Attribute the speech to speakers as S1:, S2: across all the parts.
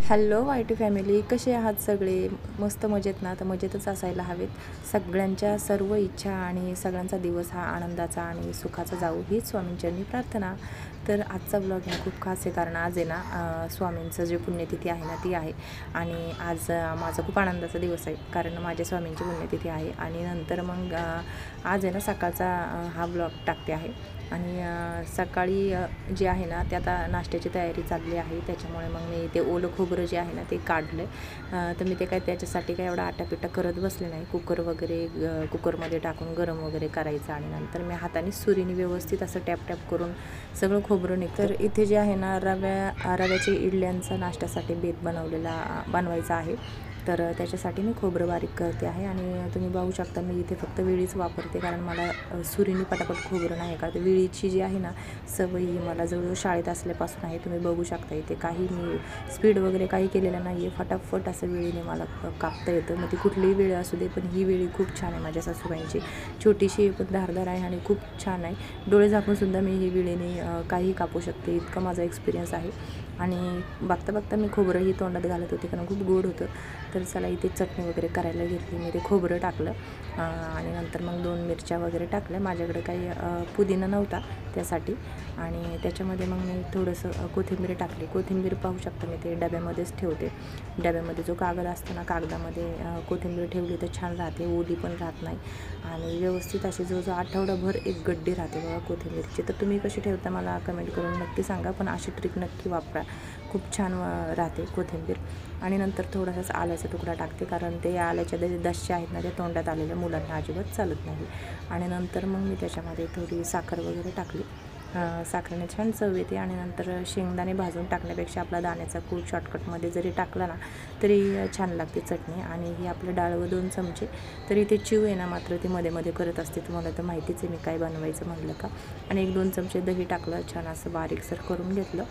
S1: Hello Y-T family, कसे आहात सगळे? मस्त मजेत ना? तर मजेतच असायला हवेत. सगळ्यांच्या सर्व इच्छा आणि सगळ्यांचा दिवस हा आनंदाचा आणि सुखाचा जाऊ हीच स्वामींचरणी प्रार्थना. तर आजचा ब्लॉग हा खूप खास आहे, कारण आज आहे ना स्वामींचं जे पुण्यतिथी आहे ना ती आहे. आणि आज माझा खूप आनंदाचा दिवस आहे, कारण माझ्या स्वामींची पुण्यतिथी आहे. आणि नंतर मग आज आहे ना सकाळचा हा ब्लॉग टाकते आहे. आणि सकाळी जे आहे ना ते आता नाश्त्याची तयारी चालली आहे, त्याच्यामुळे मग मी ते ओलं खोबरं जे आहे ना ते काढलं. तर मी ते काय त्याच्यासाठी काय एवढा आटापिटा करत बसले नाही. कुकर वगैरे कुकरमध्ये टाकून गरम वगैरे करायचं आणि नंतर मी हाताने सुरीने व्यवस्थित असं टॅप टॅप करून सगळं खोबरं निघतं. तर इथे जे आहे ना रव्याच्या इडल्यांचा नाश्त्यासाठी बेत बनवायचा आहे. तर त्याच्यासाठी मी खोबरं बारीक करते आहे. आणि तुम्ही बघू शकता मी इथे फक्त विळीच वापरते, कारण मला सुरीने पटापट खोबरं नाही का. तर विळीची जी आहे ना सवय ही मला जवळजवळ शाळेत असल्यापासून आहे. तुम्ही बघू शकता इथे काही मी स्पीड वगैरे काही केलेलं नाही आहे. फटाफट असं विळीने मला कापता येतं. मग ती कुठलीही वेळ असू दे, पण ही वेळी खूप छान आहे माझ्या सासूबाईंची. छोटीशी पण धारदार आहे आणि खूप छान आहे. डोळे झाकूनसुद्धा मी ही विळीने काही कापू शकते, इतका माझा एक्सपिरियन्स आहे. आणि बघता बघता मी खोबरंही तोंडात घालत होते, कारण खूप गोड होतं. तर चला इथे चटणी वगैरे करायला घेतली. मी ते खोबरं टाकलं आणि नंतर मग 2 मिरच्या वगैरे टाकल्या. माझ्याकडे काही पुदिना नव्हता त्यासाठी. आणि त्याच्यामध्ये मग मी थोडंसं कोथिंबीर टाकली. कोथिंबीर पाहू शकता मी ते डब्यामध्येच ठेवते. डब्यामध्ये जो कागद असतो ना, कागदामध्ये कोथिंबीर ठेवली तर छान राहते, ओली पण राहत नाही. आणि व्यवस्थित अशी जवळजवळ आठवडाभर एक गड्डी राहते बघा कोथिंबीरची. तर तुम्ही कशी ठेवता मला कमेंट करून नक्की सांगा, पण अशी ट्रिक नक्की वापरा, खूप छान राहते कोथिंबीर. आणि नंतर थोडासाच आल्याचा तुकडा टाकते, कारण ते आल्याच्या दश्या आहेत ना त्या तोंडात आलेल्या मुलांना अजिबात चालत नाही. आणि नंतर मग मी त्याच्यामध्ये थोडी साखर वगैरे टाकली. साखरेने छान चव येते. आणि नंतर शेंगदाणे भाजून टाकण्यापेक्षा आपला दाण्याचा कूट शॉर्टकटमध्ये जरी टाकला ना तरी छान लागते चटणी. आणि ही आपलं डाळ व 2 चमचे. तरी ते चिव आहे ना मात्र ती मध्ये मध्ये करत असते, तुम्हाला तर माहितीच आहे मी काय बनवायचं म्हटलं का. आणि 1-2 चमचे दही टाकलं, छान असं बारीकसर करून घेतलं.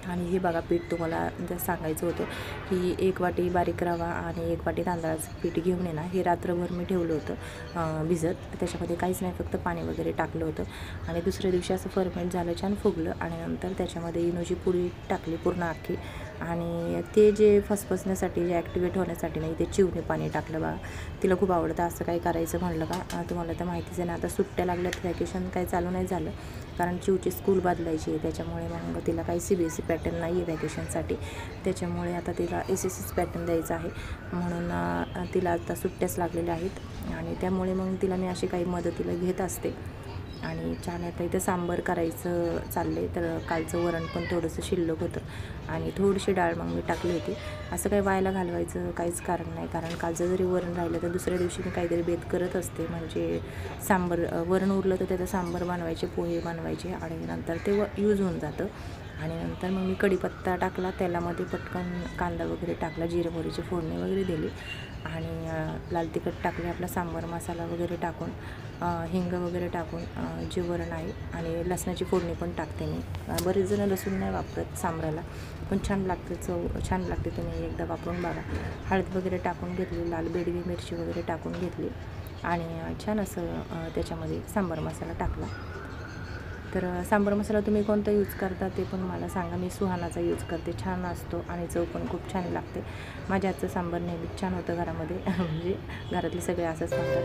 S1: आणि हे बघा पीठ तुम्हाला सांगायचं होतं की 1 वाटी बारीक रवा आणि 1 वाटी तांदळाचं पीठ घेऊन ना हे रात्रभर मी ठेवलं होतं भिजत. त्याच्यामध्ये काहीच नाही, फक्त पाणी वगैरे टाकलं होतं. आणि दुसऱ्या दिवशी असं फर्मेंट झालं, छान फुगलं. आणि नंतर त्याच्यामध्ये इनोची पुडी टाकली पूर्ण अख्खी. आणि ते जे फसफसण्यासाठी, जे ॲक्टिवेट होण्यासाठी नाही ते चिवणे पाणी टाकलं बघा. तिला खूप आवडतं असं काही करायचं म्हटलं का. तुम्हाला तर माहितीच आहे ना, आता सुट्ट्या लागल्यात, व्हॅकेशन काही चालू नाही झालं, कारण चिवची स्कूल बदलायची आहे. त्याच्यामुळे मग तिला काही CBSE पॅटर्न नाही आहे व्हॅकेशनसाठी. त्याच्यामुळे आता तिला SSCच पॅटर्न द्यायचा आहे, म्हणून तिला आता सुट्ट्याच लागलेल्या आहेत. आणि त्यामुळे मग तिला मी अशी काही मदतीला घेत असते. आणि छान आता इथं सांबार करायचं चाललं आहे. तर कालचं वरण पण थोडंसं शिल्लक होतं आणि थोडीशी डाळ मग मी टाकली होती. असं काही वायाला घालवायचं काहीच कारण नाही, कारण कालचं जरी वरण राहिलं तर दुसऱ्या दिवशी मी काहीतरी बेत करत असते. म्हणजे सांबार वरण उरलं तर त्याचं सांबार बनवायचे, पोहे बनवायचे आणि नंतर ते यूज होऊन जातं. आणि नंतर मग मी कढीपत्ता टाकला, तेलामध्ये पटकन कांदा वगैरे टाकला, जिरे मोहरीची फोडणी वगैरे दिली. आणि लाल तिखट टाकले, आपला सांबार मसाला वगैरे टाकून, हिंग वगैरे टाकून जे वरण आहे. आणि लसणाची फोडणी पण टाकते मी. बरेच जण लसूण नाही वापरत सांबाराला, पण छान लागते, चव छान लागते, तुम्ही एकदा वापरून बघा. हळद वगैरे टाकून घेतली, लाल बेडगी मिरची वगैरे टाकून घेतली. आणि छान असं त्याच्यामध्ये सांबार मसाला टाकला. तर सांबार मसाला तुम्ही कोणता यूज करता ते पण मला सांगा. मी सुहानाचा यूज करते, छान असतो आणि चव पण खूप छान लागते. माझ्या हातचं सांबार नेहमीच छान होतं घरामध्ये, म्हणजे घरातले सगळे असंच म्हणतात.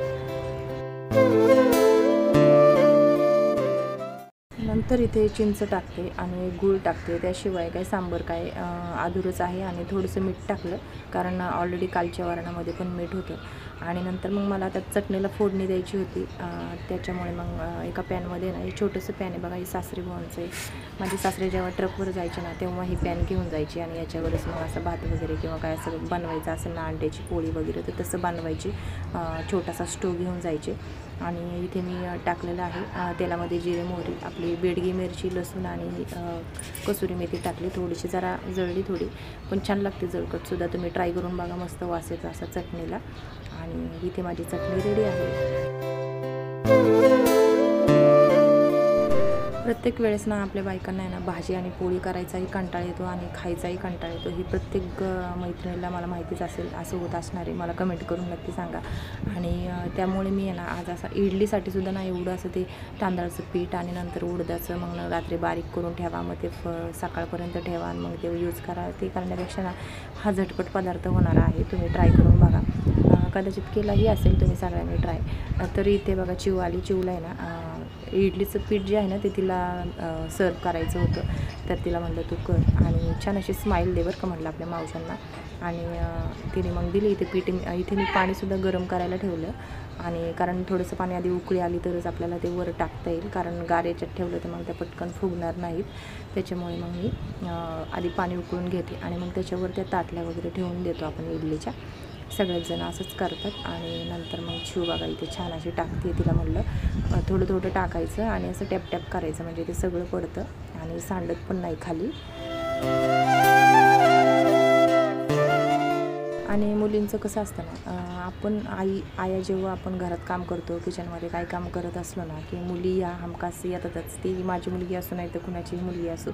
S1: नंतर इथे चिंच टाकते आणि गूळ टाकते, त्याशिवाय काय सांबार काय अधुरंच आहे. आणि थोडंसं मीठ टाकलं, कारण ऑलरेडी कालच्या वरणामध्ये पण मीठ होतं. आणि नंतर मग मला त्यात चटणीला फोडणी द्यायची होती, त्याच्यामुळे मग एका पॅनमध्ये ना, हे छोटंसं पॅन आहे बघा, हे सासरी भावांचं आहे. माझे सासरे जेव्हा ट्रकवर जायचे ना तेव्हा ही पॅन घेऊन जायची आणि याच्यावरच मग असं भात वगैरे किंवा काय असं बनवायचं असेल ना, अंड्याची पोळी वगैरे, तर तसं बनवायची. छोटासा स्टोव घेऊन जायचे. आणि इथे मी टाकलेलं आहे तेलामध्ये जिरे मोहरी, आपली बेडगी मिरची, लसूण आणि कसुरी मेथी टाकली. थोडीशी जरा जळली थोडी, पण छान लागते जळकटसुद्धा. तुम्ही ट्राय करून बघा, मस्त वास येतो असा चटणीला. आणि इथे माझी चटणी रेडी आहे. प्रत्येक वेळेस ना आपल्या बायकांना आहे ना भाजी आणि पोळी करायचाही कंटाळा येतो आणि खायचाही कंटाळा येतो. ही प्रत्येक मैत्रिणीला मला माहितीच असेल, असं होत असणार आहे. मला कमेंट करून नक्की सांगा. आणि त्यामुळे मी आहे ना आज असं इडलीसाठी सुद्धा ना एवढं असं ते तांदळाचं पीठ आणि नंतर उडदाचं मग रात्री बारीक करून ठेवा, मग ते सकाळपर्यंत ठेवा आणि मग ते यूज करा. ते करण्यापेक्षा ना हा झटपट पदार्थ होणार आहे. तुम्ही ट्राय करून बघा. कदाचित केलाही असेल तुम्ही सगळ्यांनी ट्राय. तरी इथे बघा चिव आली. चिवला आहे ना इडलीचं पीठ जे आहे ना ते तिला सर्व करायचं होतं. तर तिला म्हटलं तू कर आणि छान अशी स्माईल दे बरं का म्हटलं आपल्या मावशांना. आणि तिने मग दिली. इथे पीठ इथे मी पाणीसुद्धा गरम करायला ठेवलं आणि कारण थोडंसं पाणी आधी उकळी आली तरच आपल्याला ते वर टाकता येईल, कारण गार याच्यात ठेवलं तर मग त्या पटकन फुगणार नाहीत. त्याच्यामुळे मग मी आधी पाणी उकळून घेते आणि मग त्याच्यावर त्या ताटल्या वगैरे ठेवून देतो आपण इडलीच्या. सगळेच जण असंच करतात. आणि नंतर मग शिव बघा इथे छान अशी टाकते. तिला म्हटलं थोडं थोडं टाकायचं आणि असं टॅप टॅप करायचं म्हणजे ते सगळं पडतं आणि सांडत पण नाही खाली. आणि मुलींचं कसं असतं ना, आपण आया जेव्हा आपण घरात काम करतो, किचनमध्ये काही काम करत असलो ना की मुली या हमखास येतातच. ती माझी मुलगी असो नाही तर कुणाचीही मुलगी असो,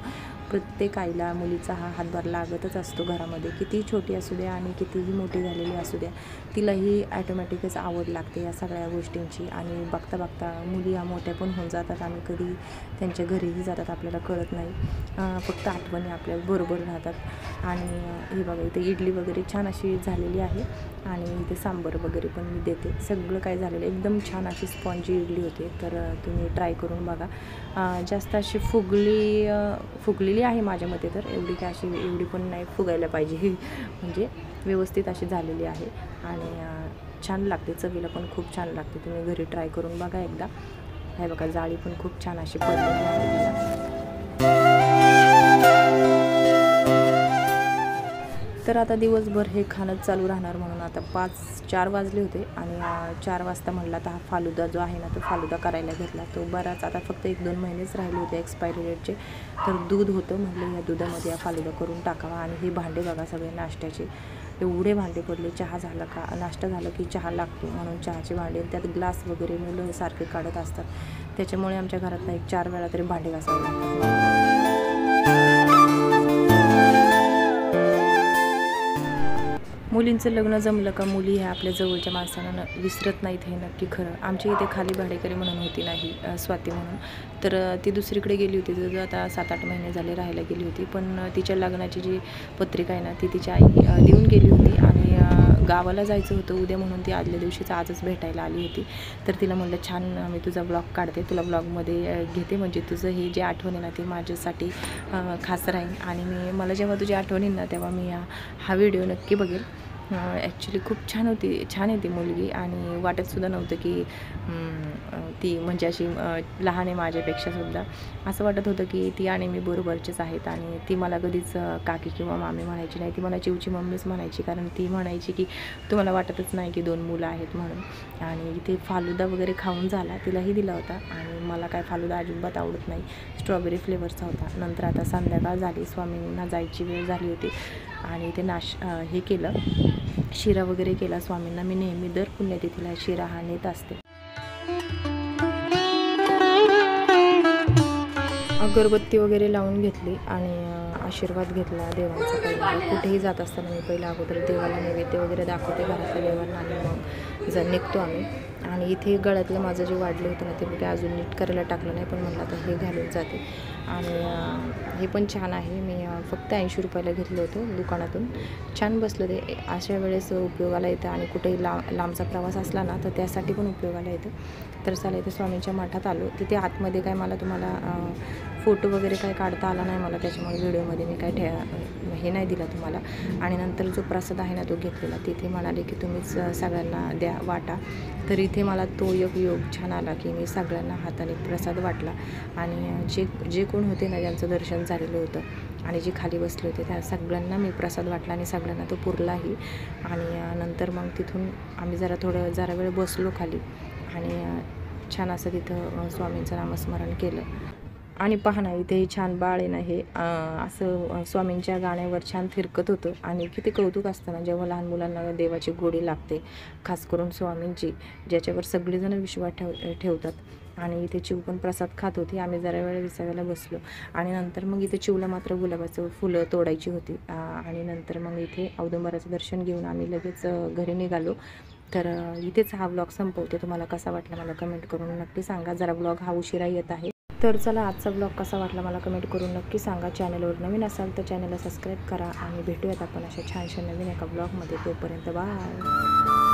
S1: प्रत्येक आईला मुलीचा हा हातभार लागतच असतो घरामध्ये. कितीही छोटी असू द्या आणि कितीही मोठी झालेली असू द्या, तिलाही ॲटोमॅटिकच आवड लागते या सगळ्या गोष्टींची. आणि बघता बघता मुली या मोठ्या पण होऊन जातात आणि कधी त्यांच्या घरीही जातात आपल्याला कळत नाही. फक्त आठवणी आपल्या बरोबर राहतात. आणि हे बघा इथे इडली वगैरे छान अशी झालेली आहे आणि इथे सांबार वगैरे पण मी देते. सगळं काय झालेलं एकदम छान अशी स्पॉन्जी इडली होते. तर तुम्ही ट्राय करून बघा. जास्त अशी फुगलेली आहे माझ्या मते. तर एवढी पण नाही फुगायला पाहिजे म्हणजे व्यवस्थित अशी झालेली आहे आणि छान लागते. चवीला पण खूप छान लागते. तुम्ही घरी ट्राय करून बघा एकदा. हे बघा जाळी पण खूप छान अशी पडलेली आहे. तर आता दिवसभर हे खाणंच चालू राहणार म्हणून आता 4 वाजले होते आणि 4 वाजता म्हटलं आता हा फालुदा जो आहे ना तो फालुदा करायला घेतला. तो बराच आता फक्त 1-2 महिनेच राहिले होते एक्सपायरी डेटचे. तर दूध होतं, म्हटलं या दुधामध्ये हा फालुदा करून टाकावा. आणि हे भांडे बघा सगळे नाश्त्याचे, एवढे भांडे पडले. चहा झाला का, नाश्ता झालं की चहा लागतो म्हणून चहाचे भांडे, त्यात ग्लास वगैरे मुलं सारखे काढत असतात. त्याच्यामुळे आमच्या घरात 4 वेळा तरी भांडे घासावे लागतात. मुलींचं लग्न जमलं का मुली ह्या आपल्या जवळच्या माणसांना विसरत नाहीत, हे नक्की खरं. आमच्या इथे खाली भाडेकरी म्हणून होती नाही, स्वाती म्हणून. तर ती दुसरीकडे गेली होती. जर आता 7-8 महिने झाले राहायला गेली होती. पण तिच्या लग्नाची जी पत्रिका आहे ना ती तिची आई देऊन गेली होती आणि गावाला जायचं होतं उद्या म्हणून ती आदल्या दिवशीच आजच भेटायला आली होती. तर तिला म्हटलं छान मी तुझा ब्लॉग काढते, तुला ब्लॉगमध्ये घेते, म्हणजे तुझं ही जी आठवण आहे ना ती माझ्यासाठी खास राहील. आणि मला जेव्हा तुझी आठवण येईल ना तेव्हा मी हा व्हिडिओ नक्की बघेल. ॲक्च्युली खूप छान आहे ती मुलगी. आणि वाटतसुद्धा नव्हतं की ती म्हणजे अशी लहान आहे माझ्यापेक्षासुद्धा. असं वाटत होतं की ती आणि मी बरोबरचेच आहेत. आणि ती मला कधीच काकी किंवा मामी म्हणायची नाही, ती मला चिवची मम्मीच म्हणायची. कारण ती म्हणायची की तुम्हाला वाटतच नाही की 2 मुलं आहेत म्हणून. आणि इथे फालुदा वगैरे खाऊन झाला, तिलाही दिला होता. आणि मला काय फालुदा अजिबात आवडत नाही, स्ट्रॉबेरी फ्लेवरचा होता. नंतर आता संध्याकाळ झाली, स्वामींना जायची वेळ झाली होती आणि ते हे केलं, शिरा वगैरे केला स्वामींना. मी नेहमी दर पुण्यतिथीला शिरा हा नेत असते. अगरबत्ती वगैरे लावून घेतली आणि आशीर्वाद घेतला देवांचा. पहिला कुठेही जात असताना मी पहिला अगोदर देवाला नैवेद्य वगैरे दाखवते घरातल्या देवांना आणि मग निघतो आम्ही. आणि इथे गळ्यातलं माझं जे वाढलं होतं ना ते मी काय अजून नीट करायला टाकलं नाही, पण म्हटलं आता हे घालून जाते. आणि हे पण छान आहे. मी फक्त 80 रुपयाला घेतलं होतं दुकानातून. छान बसलं ते. अशा वेळेस उपयोगाला येतं आणि कुठेही लांबचा प्रवास असला ना तर त्यासाठी पण उपयोगाला येतं. तर चला इथे स्वामींच्या मठात आलो. तिथे आतमध्ये काय मला तुम्हाला फोटो वगैरे काय काढता आला नाही मला, त्याच्यामुळे व्हिडिओमध्ये मी काय हे नाही दिला तुम्हाला. आणि नंतर जो प्रसाद आहे ना तो घेतलेला. तिथे म्हणाले की तुम्हीच सगळ्यांना द्या, वाटा. तर इथे मला तो योग छान आला की मी सगळ्यांना हाताने प्रसाद वाटला. आणि जे कोण होते ना ज्यांचं दर्शन झालेलं होतं आणि जे खाली बसले होते त्या सगळ्यांना मी प्रसाद वाटला आणि सगळ्यांना तो पुरलाही. आणि नंतर मग तिथून आम्ही जरा वेळ बसलो खाली आणि छान असं तिथं स्वामींचं नामस्मरण केलं. आणि पहा ना इथे छान बाळ आहे ना हे असं स्वामींच्या गाण्यावर छान फिरकत होतं. आणि किती कौतुक असतं ना जेव्हा लहान मुलांना देवाची गोडी लागते, खास करून स्वामींची, ज्याच्यावर सगळेजण विश्वास ठेवतात. आणि इथे चिव पण प्रसाद खात होती. आम्ही जरा वेळ विसाव्याला बसलो आणि नंतर मग इथे चिवला मात्र गुलाबाचं फुलं तोडायची होती आणि नंतर मग इथे औदुंबराचं दर्शन घेऊन आम्ही लगेच घरी निघालो. तर इथेच हा व्लॉग संपवते. तुम्हाला कसा वाटला मला कमेंट करून नक्की सांगा. जरा व्लॉग हा उशिरा येत आहे. तर चला आजचा ब्लॉग कसा वाटला मला कमेंट करून नक्की सांगा. चॅनलवर नवीन असाल तर चॅनलला सबस्क्राईब करा आणि भेटूयात आपण अशा छानशा नवीन एका ब्लॉगमध्ये. तोपर्यंत बाय.